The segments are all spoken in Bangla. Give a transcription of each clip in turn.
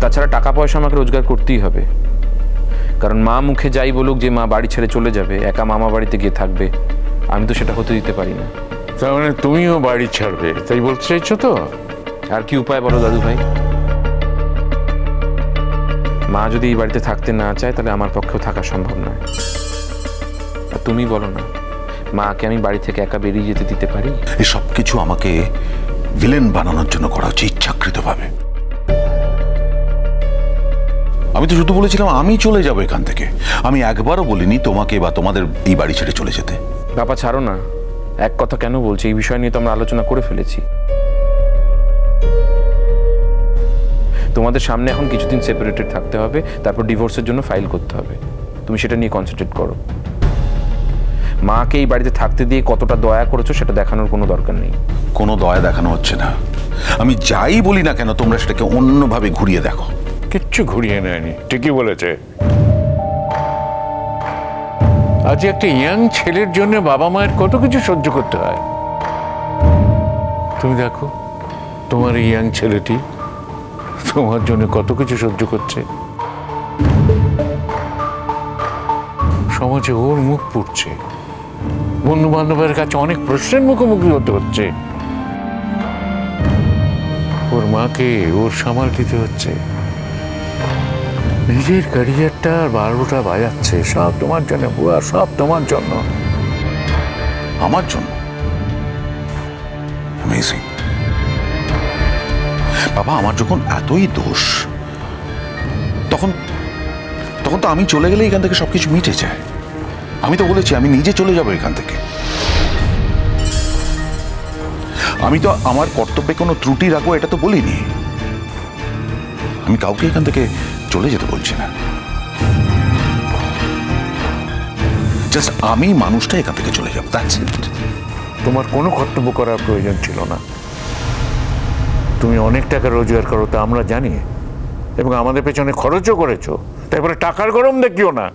তাছাড়া টাকা পয়সা আমাকে রোজগার করতেই হবে, কারণ মা মুখে যাই বলুক যে মা বাড়ি ছেড়ে চলে যাবে, একা মামা বাড়িতে গিয়ে থাকবে, আমি তো সেটা হতে দিতে পারি না। তার মানে তুমিও বাড়ি ছাড়বে তাই বলতে চাইছো তো? আর কি উপায় বলো দাদু ভাই? মা যদি এই বাড়িতে থাকতে না চায় তাহলে আমার পক্ষেও থাকা সম্ভব নয়। আর তুমি বলো না, মাকে আমি বাড়ি থেকে একা বেরিয়ে যেতে দিতে পারি? এই সব কিছু আমাকে ভিলেন বানানোর জন্য করা হচ্ছে ইচ্ছাকৃতভাবে। আমি তো শুধু বলেছিলাম আমি চলে যাব এখান থেকে, আমি একবারও বলিনি তোমাকে বা তোমাদের এই বাড়ি ছেড়ে চলে যেতে। বাবা ছাড়ো না, এক কথা কেন বলছি, এই বিষয় নিয়ে তো আমরা আলোচনা করে ফেলেছি। তোমাদের সামনে এখন কিছুদিন সেপারেটেড থাকতে হবে, তারপর ডিভোর্সের জন্য ফাইল করতে হবে। তুমি সেটা নিয়ে কনসেন্ট্রেট করো। মাকে এই বাড়িতে থাকতে দিয়ে কতটা দয়া করেছো সেটা দেখানোর কোনো দরকার নেই। কোনো দয়া দেখানো হচ্ছে না। আমি যাই বলি না কেন তোমরা সেটাকে অন্যভাবে ঘুরিয়ে দেখো। কিচ্ছু ঘুরিয়ে নেয়নি, ঠিকই বলেছে। আজ একটা ইয়াং ছেলের জন্য বাবা মায়ের কত কিছু সহ্য করতে হয়। তুমি দেখো তোমার এই ইয়াং ছেলেটি তোমার জন্য কত কিছু সহ্য করছে। সমাজে ওর মুখ পুড়ছে, বন্ধু বান্ধবের কাছে অনেক প্রশ্নের মুখোমুখি হতে হচ্ছে, ওর মাকে ওর সামাল দিতে হচ্ছে, নিজের ক্যারিয়ারটা 12টা বাজাচ্ছে। সব তোমার জন্য বুয়া, সব তোমার জন্য। আমার জন্য? অ্যামেজিং। বাবা আমার যখন এতই দোষ, তখন তো আমি চলে গেলে এখান থেকে সবকিছু মিটে যায়। আমি তো বলেছি আমি নিজে চলে যাব এখান থেকে। আমি তো আমার কর্তব্যে কোনো ত্রুটি রাখবো এটা তো বলিনি। আমি কাউকে এখান থেকে চলে যেতে বলছি না, জাস্ট আমি মানুষটা এখান থেকে চলে যাবো, দ্যাটস ইট। তোমার কোনো কর্তব্য করার প্রয়োজন ছিল না। তুমি অনেক টাকা রোজগার করো তা আমরা জানি, এবং আমাদের পেছনে খরচও করেছো, তারপরে টাকার গরম দেখিও না।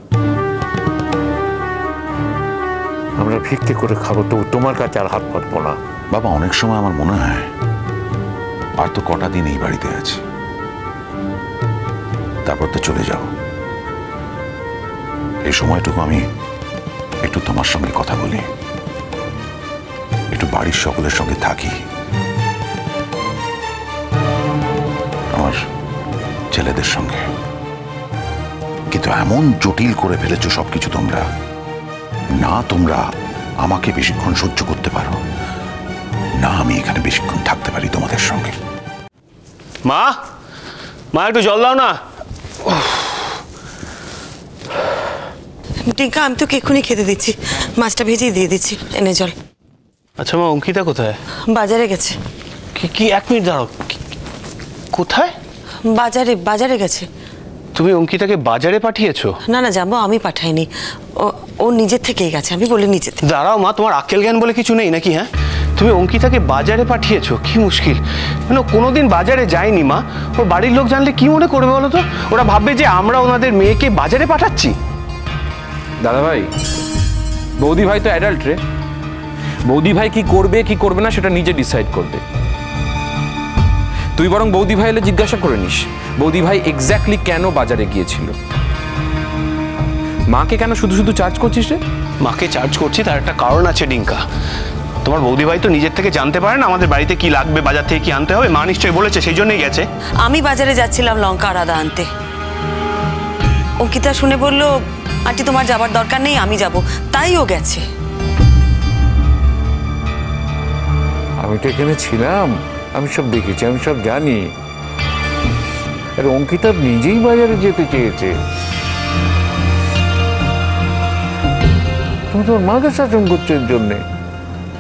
আমরা ভিক্ষে করে খাবো, তবু তোমার কাছে আর হাত পাতবো না। বাবা অনেক সময় আমার মনে হয় আর তো কটা দিন এই বাড়িতে আছি, তারপর তো চলে যাও। এই সময়টুকু আমি একটু তোমার সঙ্গে কথা বলি, একটু বাড়ির সকলের সঙ্গে থাকি, আমার ছেলেদের সঙ্গে। কিন্তু এমন জটিল করে ফেলেছো সবকিছু তোমরা, না তোমরা আমাকে বেশিক্ষণ সহ্য করতে পারো, না আমি এখানে বেশিক্ষণ থাকতে পারি তোমাদের সঙ্গে। মা, মা একটু জল দাও না। টিঙ্কা আমি তোকে এক্ষুনি খেতে দিচ্ছি, মাছটা ভেজেই দিয়ে দিচ্ছি, এনে জল। আচ্ছা মা, অঙ্কিতা কোথায়? বাজারে গেছে। কি 1 মিনিট দাঁড়াও, কোথায়? বাজারে গেছে। তুমি অঙ্কিতাকে বাজারে পাঠিয়েছো? না না যাবো, আমি পাঠাইনি, ও নিজের থেকেই গেছে, আমি বলে নিজে থেকে। দাঁড়াও মা, তোমার আক্কেল জ্ঞান বলে কিছু নেই নাকি? হ্যাঁ, তুমি অঙ্কিতাকে বাজারে পাঠিয়েছো, কি মুশকিল। কোনোদিন বাজারে যায়নি মা, ওর বাড়ির লোক জানলে কি মনে করবে বলো তো? ওরা ভাববে যে আমরা ওনাদের মেয়েকে বাজারে পাঠাচ্ছি। দাদা ভাই, বৌদি ভাই তো অ্যাডাল্ট রে, বৌদি ভাই কি করবে কি করবে না সেটা নিজে ডিসাইড করবে। তুই বরং বৌদি ভাই এলে জিজ্ঞাসা করে নিস বৌদি ভাই এক্স্যাক্টলি কেন বাজারে গিয়েছিল। মাকে কেন শুধু শুধু চার্জ করছিস রে? মাকে চার্জ করছি তার একটা কারণ আছে ডিঙ্কা। তোমার বৌদি ভাই তো নিজের থেকে জানতে পারে না আমাদের বাড়িতে কি লাগবে, বাজার থেকে কি আনতে হবে। মা নিশ্চয়ই বলেছে, সেই জন্যই গেছে। আমি বাজারে যাচ্ছিলাম লঙ্কা আর আদা আনতে, অঙ্কিতা শুনে বলল আন্টি তোমার যাবার দরকার নেই, আমি যাব, তাই ও গেছে। আমি তো এখানে ছিলাম, আমি সব দেখেছি, আমি সব জানি। আর অঙ্কিতা নিজেই বাজারে যেতে চেয়েছে। তুমি তোমার মাকে শাসন করছো এর জন্যে,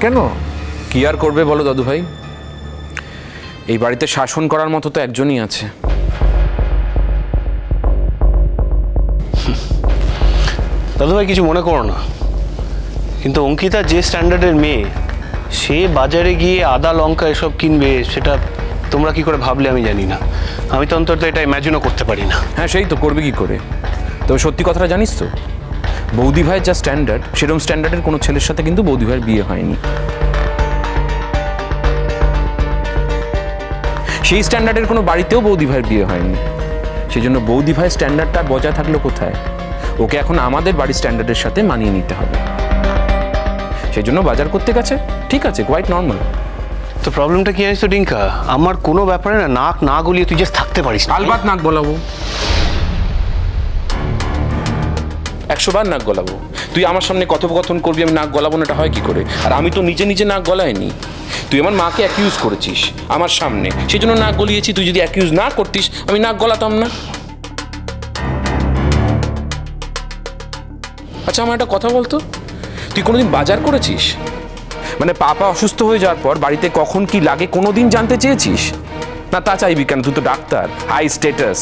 কেন? কি আর করবে বলো দাদু ভাই, এই বাড়িতে শাসন করার মতো তো একজনই আছে। দাদু ভাই কিছু মনে করো না, কিন্তু অঙ্কিতা যে স্ট্যান্ডার্ডের মেয়ে, সে বাজারে গিয়ে আদা লঙ্কা এসব কিনবে সেটা তোমরা কি করে ভাবলে আমি জানি না। আমি তো অন্তত এটা ইম্যাজিনও করতে পারি না। হ্যাঁ সেই তো, করবে কি করে? তবে সত্যি কথাটা জানিস তো, বৌদি ভাইয়ের যা স্ট্যান্ডার্ড, সেরকম স্ট্যান্ডার্ডের কোনো ছেলের সাথে কিন্তু বৌদি ভাইয়ের বিয়ে হয়নি। সেই স্ট্যান্ডার্ডের কোনো বাড়িতেও বৌদি ভাইয়ের বিয়ে হয়নি। সেই জন্য বৌদি ভাই স্ট্যান্ডার্ডটা বজায় থাকলো কোথায়? ওকে এখন আমাদের বাড়ির স্ট্যান্ডার্ডের সাথে মানিয়ে নিতে হবে। সেই জন্য বাজার করতে গেছে, ঠিক আছে, কোয়াইট নর্মাল। তো প্রবলেমটা কি জানিস তো ডিঙ্কা, আমার কোনো ব্যাপারে না নাক না গলিয়ে তুই জাস্ট থাকতে পারিস না। আলবাত নাক গলাবো, 100 বার নাক গলাবো। তুই আমার সামনে কথোপকথন করবি, আমি নাক গলাবো না, এটা হয় কি করে? আর আমি তো নিজে নিজে নাক গলাইনি, তুই আমার মাকে অ্যাকিউজ করেছিস আমার সামনে, সেই জন্য নাক গলিয়েছি। তুই যদি অ্যাকিউজ না করতিস আমি নাক গলাতাম না। আচ্ছা আমার একটা কথা বলতো, তুই কোনোদিন বাজার করেছিস? মানে পাপা অসুস্থ হয়ে যাওয়ার পর বাড়িতে কখন কি লাগে কোনোদিন জানতে চেয়েছিস? না তা চাইবি কেন? তুই তো ডাক্তার, হাই স্ট্যাটাস।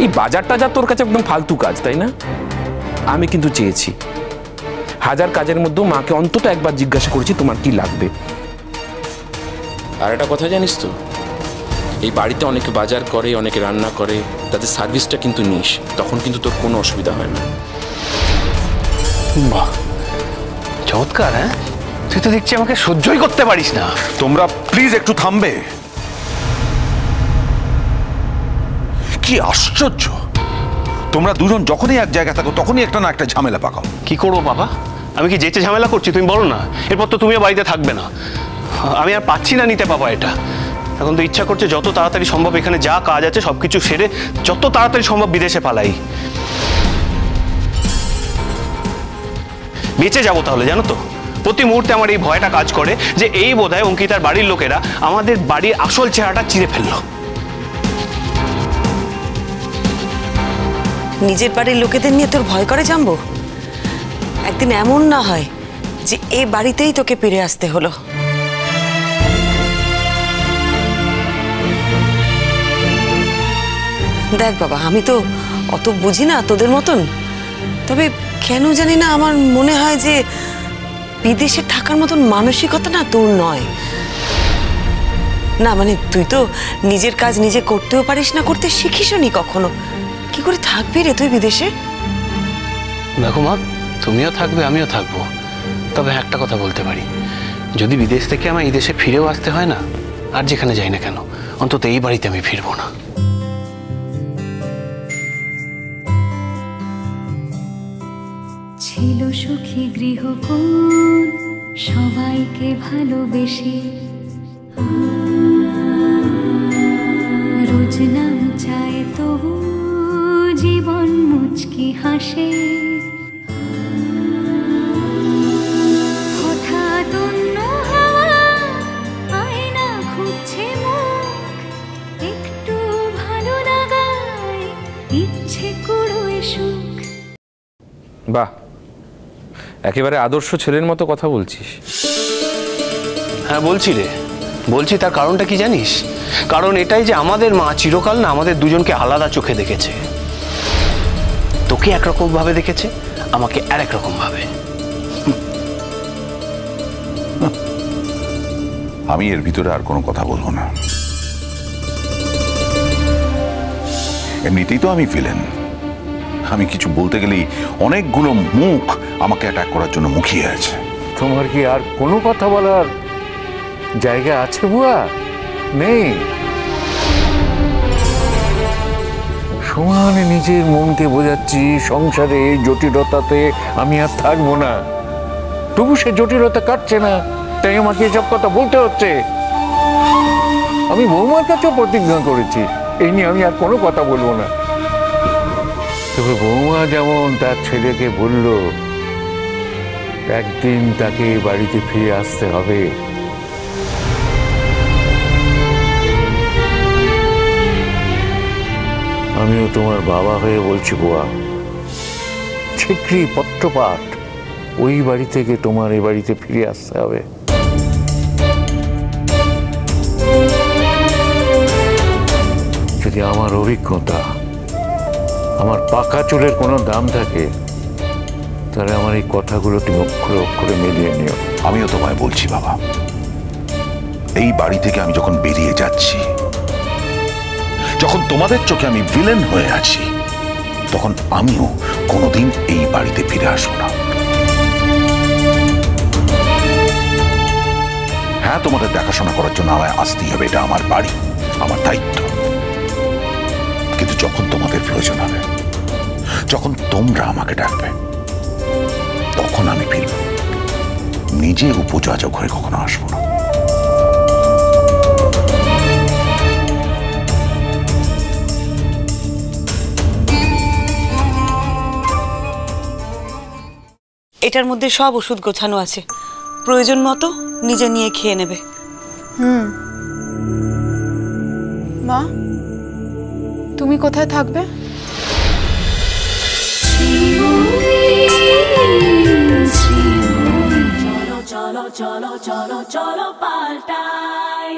এই বাজারটা যা তোর কাছে একদম ফালতু কাজ, তাই না? আমি কিন্তু চেয়েছি, 1000 কাজের মধ্যেও মাকে অন্তত একবার জিজ্ঞাসা করেছি তোমার কি লাগবে। আর একটা কথা জানিস তো, এই বাড়িতে অনেকে বাজার করে, অনেকে রান্না করে, তাদের সার্ভিসটা কিন্তু নিস, তখন কিন্তু তোর কোনো অসুবিধা হয় না। বাহ, চমৎকার। হ্যাঁ, তুই তো দেখছি আমাকে সহ্যই করতে পারিস না। তোমরা প্লিজ একটু থামবে? কি আশ্চর্য, তোমরা দুজন যখনই এক জায়গায় থাকো তখনই একটা না একটা ঝামেলা পাকাও। কি করবো বাবা, আমি কি যেচে ঝামেলা করছি? তুমি বলো না, এরপর তো তুমিও বাড়িতে থাকবে না। আমি আর পাচ্ছি না নিতে বাবা এটা। এখন তো ইচ্ছা করছে যত তাড়াতাড়ি সম্ভব এখানে যা কাজ আছে সবকিছু সেরে যত তাড়াতাড়ি সম্ভব বিদেশে পালাই। বেঁচে যাবো তাহলে, জানো তো? প্রতি মুহূর্তে আমার এই ভয়টা কাজ করে যে এই বোধহয় অঙ্কিতার বাড়ির লোকেরা আমাদের বাড়ির আসল চেহারাটা চিরে ফেললো। নিজের বাড়ির লোকেদের নিয়ে তোর ভয় করে জানবো? একদিন এমন না হয় যে এই বাড়িতেই তোকে ফিরে আসতে হলো। দেখ বাবা, আমি তো অত বুঝি না তোদের মতন, তবে কেন জানি না আমার মনে হয় যে বিদেশে থাকার মতন মানসিকতা না তোর নয়। না মানে তুই তো নিজের কাজ নিজে করতেও পারিস না, করতে শিখিসও নি কখনো। কি করে থাকবি রে তুই বিদেশে? দেখো মা, তুমিও থাকবে আমিও থাকবো, তবে একটা কথা বলতে পারি, যদি বিদেশ থেকে আমার এই দেশে ফিরেও আসতে হয় না, আর যেখানে যাই না কেন, অন্তত এই বাড়িতে আমি ফিরবো না। ছিল সুখী গৃহকোণ, সবাইকে ভালোবেসে, রোজ নাম চায় তবু জীবন মুচকি হাসে। হঠাৎ অন্য হাওয়া আয়না খুঁজছে মুখ, একটু ভালো লাগায় ইচ্ছে কুড়োয় সুখ। বাহ, একেবারে আদর্শ ছেলের মতো কথা বলছিস। হ্যাঁ বলছি রে, বলছি। তার কারণটা কি জানিস? কারণ এটাই যে আমাদের মা চিরকাল না আমাদের দুজনকে আলাদা চোখে দেখেছে। তোকে একরকম ভাবে দেখেছে, আমাকে আরেক রকম ভাবে। আমি এর ভিতরে আর কোনো কথা বলবো না। এমনিতেই তো আমি ভিলেন, আমি কিছু বলতে গেলেই অনেকগুলো মুখ আমাকে অ্যাটাক করার জন্য মুখিয়ে আছে। তোমার কি আর কোনো কথা বলার জায়গা আছে বুয়া? নেই? সমানে নিজের মনকে বোঝাচ্ছি সংসারে জটিলতাতে আমি আর থাকবো না, তবু সে জটিলতা কাটছে না, তাই আমাকে এসব কথা বলতে হচ্ছে। আমি বৌমার কাছেও প্রতিজ্ঞা করেছি এই নিয়ে আমি আর কোনো কথা বলবো না। তবে বৌমা যেমন তার ছেলেকে বলল একদিন তাকে বাড়িতে ফিরে আসতে হবে, আমিও তোমার বাবা হয়ে বলছি বুয়া, ছিকরি পত্রপাঠ ওই বাড়ি থেকে তোমার এই বাড়িতে ফিরে আসতে হবে। যদি আমার অভিজ্ঞতা, আমার পাকা চুলের কোনো দাম থাকে, তাহলে আমার এই কথাগুলো তুমি অক্ষরে অক্ষরে মিলিয়ে নিও। আমিও তোমায় বলছি বাবা, এই বাড়ি থেকে আমি যখন বেরিয়ে যাচ্ছি, যখন তোমাদের চোখে আমি ভিলেন হয়ে আছি, তখন আমিও কোনোদিন এই বাড়িতে ফিরে আসবো না। হ্যাঁ, তোমাদের দেখাশোনা করার জন্য আমায় আসতেই হবে, এটা আমার বাড়ি। আমার দায়িত্ব। কিন্তু যখন তোমাদের প্রয়োজন হবে, যখন তোমরা আমাকে ডাকবে, তখন আমি ফিরব। নিজে উপযাচক হয়ে কখনো আসবো না। এটার মধ্যে সব ওষুধ গোছানো আছে, প্রয়োজন মতো নিজে নিয়ে খেয়ে নেবে। মা, তুমি কোথায় থাকবে? চলো চলো চলো চলো চলো পাল্টাই।